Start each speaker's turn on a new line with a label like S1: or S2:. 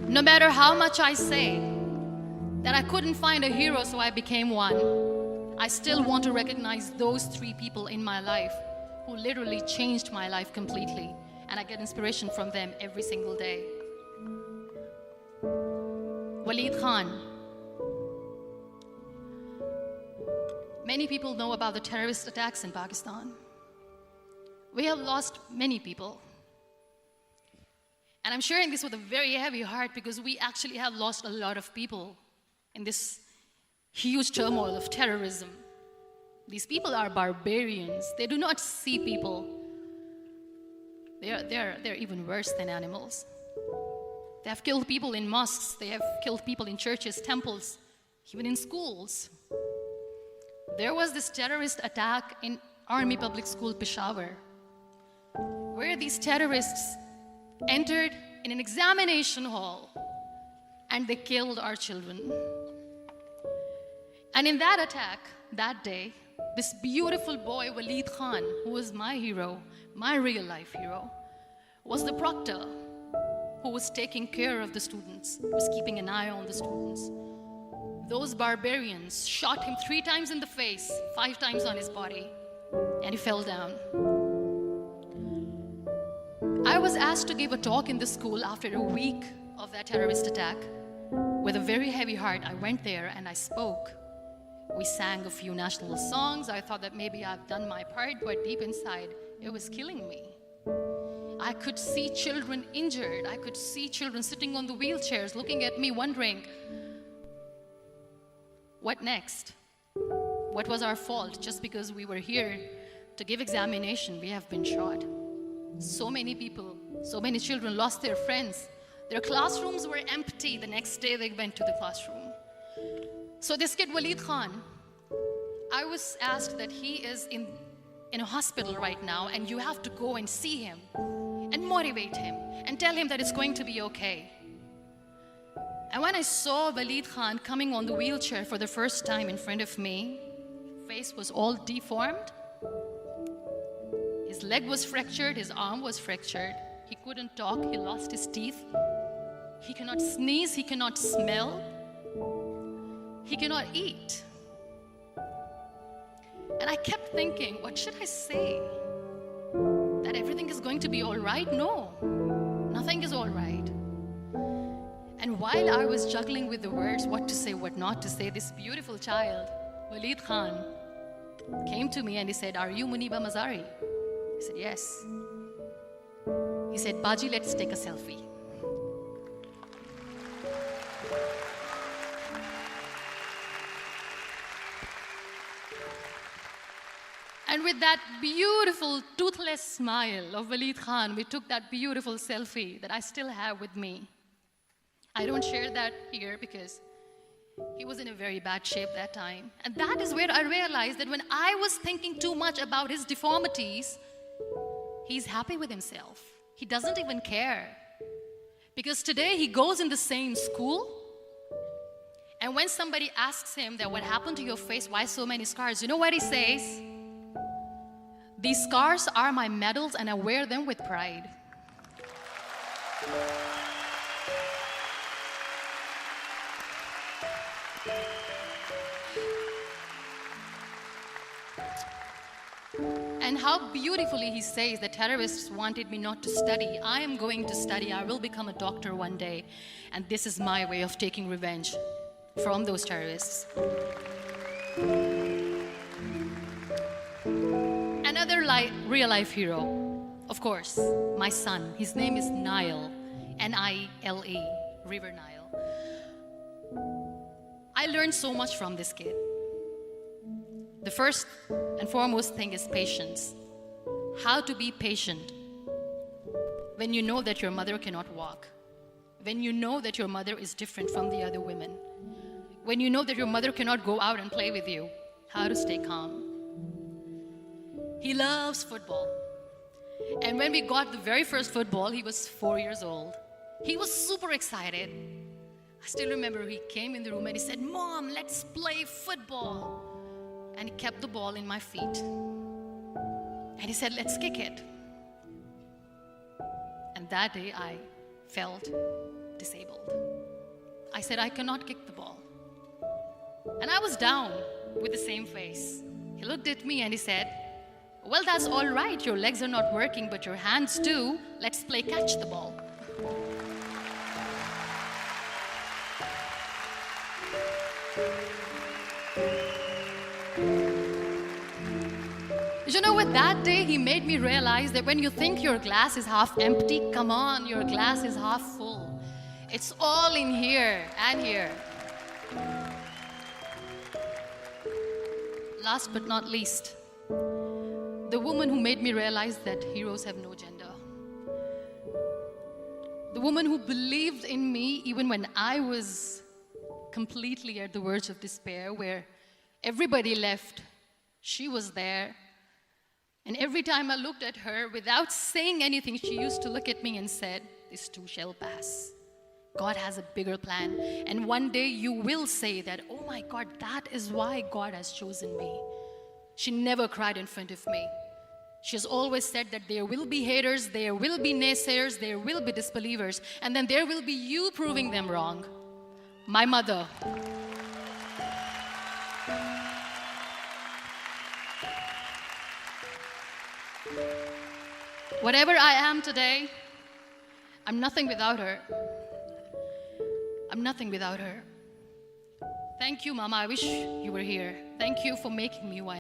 S1: No matter how much I say that I couldn't find a hero, so I became one, I still want to recognize those 3 people in my life who literally changed my life completely, and I get inspiration from them every single day. Waleed Khan. Many people know about the terrorist attacks in Pakistan. We have lost many people. And I'm sharing this with a very heavy heart because we actually have lost a lot of people in this huge turmoil of terrorism. These people are barbarians. They do not see people. They're even worse than animals. They have killed people in mosques. They have killed people in churches, temples, even in schools. There was this terrorist attack in Army Public School, Peshawar, where these terrorists entered in an examination hall and they killed our children. And in that attack, that day, this beautiful boy, Waleed Khan, who was my hero, my real life hero, was the proctor who was taking care of the students, was keeping an eye on the students. Those barbarians shot him 3 times in the face, 5 times on his body, and he fell down. I was asked to give a talk in the school after a week of that terrorist attack. With a very heavy heart, I went there and I spoke. We sang a few national songs. I thought that maybe I've done my part, but deep inside, it was killing me. I could see children injured. I could see children sitting on the wheelchairs, looking at me, wondering, what next? What was our fault? Just because we were here to give examination, we have been shot. So many people, so many children lost their friends. Their classrooms were empty. The next day they went to the classroom. So this kid, Waleed Khan, I was asked that he is in a hospital right now, and you have to go and see him and motivate him and tell him that it's going to be okay. And when I saw Waleed Khan coming on the wheelchair for the first time in front of me, his face was all deformed. His leg was fractured, his arm was fractured. He couldn't talk, he lost his teeth. He cannot sneeze, he cannot smell. He cannot eat. And I kept thinking, what should I say? That everything is going to be all right? No, nothing is all right. And while I was juggling with the words, what to say, what not to say, this beautiful child, Waleed Khan, came to me and he said, "Are you Muniba Mazari?" I said, "Yes." He said, "Baji, let's take a selfie." And with that beautiful, toothless smile of Waleed Khan, we took that beautiful selfie that I still have with me. I don't share that here because he was in a very bad shape that time. And that is where I realized that when I was thinking too much about his deformities, he's happy with himself. He doesn't even care. Because today he goes in the same school, and when somebody asks him that what happened to your face, why so many scars, you know what he says? "These scars are my medals and I wear them with pride." And how beautifully he says the terrorists wanted me not to study. I am going to study. I will become a doctor one day. And this is my way of taking revenge from those terrorists. Another real-life hero, of course, my son. His name is Nile, N-I-L-E, River Nile. I learned so much from this kid. The first and foremost thing is patience. How to be patient when you know that your mother cannot walk, when you know that your mother is different from the other women, when you know that your mother cannot go out and play with you. How to stay calm. He loves football. And when we got the very first football, he was 4 years old. He was super excited. I still remember he came in the room and he said, "Mom, let's play football." And he kept the ball in my feet. And he said, "Let's kick it." And that day I felt disabled. I said, I cannot kick the ball. And I was down with the same face. He looked at me and he said, well, that's all right. Your legs are not working, but your hands do. Let's play catch the ball. You know what? That day he made me realize that when you think your glass is half empty, come on, your glass is half full. It's all in here and here. Last but not least, the woman who made me realize that heroes have no gender. The woman who believed in me even when I was completely at the verge of despair, where everybody left, she was there. And every time I looked at her, without saying anything, she used to look at me and said, this too shall pass. God has a bigger plan. And one day you will say that, oh my God, that is why God has chosen me. She never cried in front of me. She has always said that there will be haters, there will be naysayers, there will be disbelievers, and then there will be you proving them wrong. My mother. Whatever I am today, I'm nothing without her. I'm nothing without her. Thank you, Mama. I wish you were here. Thank you for making me who I am.